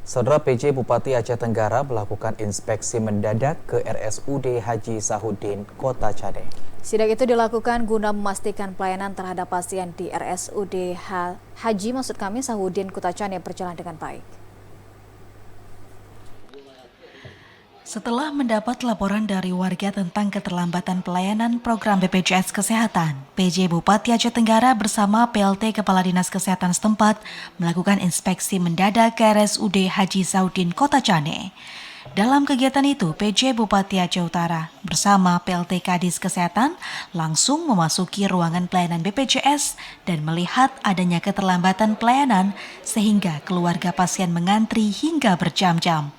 Saudara PJ Bupati Aceh Tenggara melakukan inspeksi mendadak ke RSUD Haji Sahuddin, Kota Chade. Sidak itu dilakukan guna memastikan pelayanan terhadap pasien di RSUD Sahuddin, Kota Chade berjalan dengan baik. Setelah mendapat laporan dari warga tentang keterlambatan pelayanan program BPJS Kesehatan, PJ Bupati Aceh Tenggara bersama PLT Kepala Dinas Kesehatan setempat melakukan inspeksi mendadak ke RSUD Haji Sahuddin, Kota Chade. Dalam kegiatan itu, PJ Bupati Aceh Utara bersama PLT Kadis Kesehatan langsung memasuki ruangan pelayanan BPJS dan melihat adanya keterlambatan pelayanan sehingga keluarga pasien mengantri hingga berjam-jam.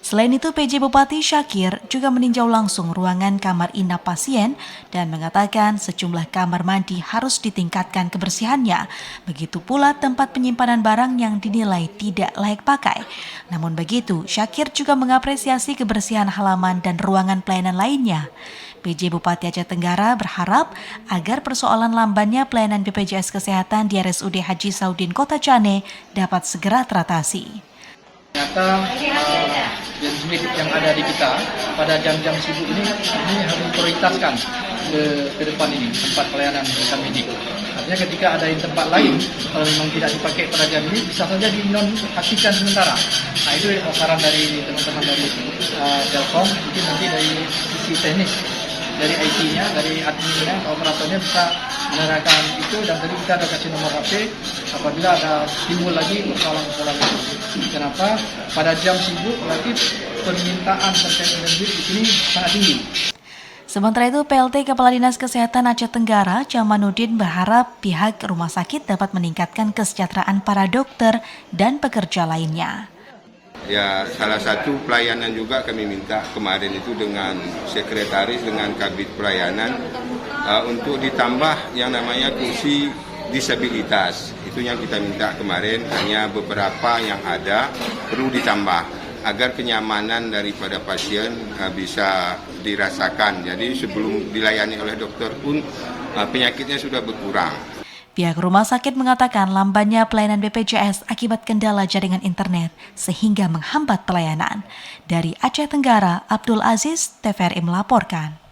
Selain itu, PJ Bupati Syakir juga meninjau langsung ruangan kamar inap pasien dan mengatakan sejumlah kamar mandi harus ditingkatkan kebersihannya. Begitu pula tempat penyimpanan barang yang dinilai tidak layak pakai. Namun begitu, Syakir juga mengapresiasi kebersihan halaman dan ruangan pelayanan lainnya. PJ Bupati Aceh Tenggara berharap agar persoalan lambannya pelayanan BPJS Kesehatan di RSUD Haji Sahuddin, Kota Chade dapat segera teratasi. Ternyata jenis medik yang ada di kita pada jam-jam sibuk ini harus diprioritaskan ke depan ini, tempat pelayanan medik. Artinya ketika ada di tempat lain, kalau memang tidak dipakai pada jam ini, bisa saja dinonaktifkan sementara. Nah, itu saran dari teman-teman dari Telkom, mungkin nanti dari sisi teknis, dari IT-nya, dari adminnya, operatornya bisa menerangkan itu, dan tadi kita ada kasih nomor HP apabila ada timbul lagi persoalan-persoalan itu. Kenapa? Pada jam sibuk berarti permintaan terkait dengan bilik di sini sangat tinggi. Sementara itu, PLT Kepala Dinas Kesehatan Aceh Tenggara, Jamanuddin berharap pihak rumah sakit dapat meningkatkan kesejahteraan para dokter dan pekerja lainnya. Ya, salah satu pelayanan juga kami minta kemarin itu dengan sekretaris, dengan kabit pelayanan untuk ditambah yang namanya kursi disabilitas. Itu yang kita minta kemarin, hanya beberapa yang ada perlu ditambah agar kenyamanan daripada pasien bisa dirasakan. Jadi sebelum dilayani oleh dokter pun penyakitnya sudah berkurang. Pihak rumah sakit mengatakan lambannya pelayanan BPJS akibat kendala jaringan internet sehingga menghambat pelayanan. Dari Aceh Tenggara, Abdul Aziz, TVRI melaporkan.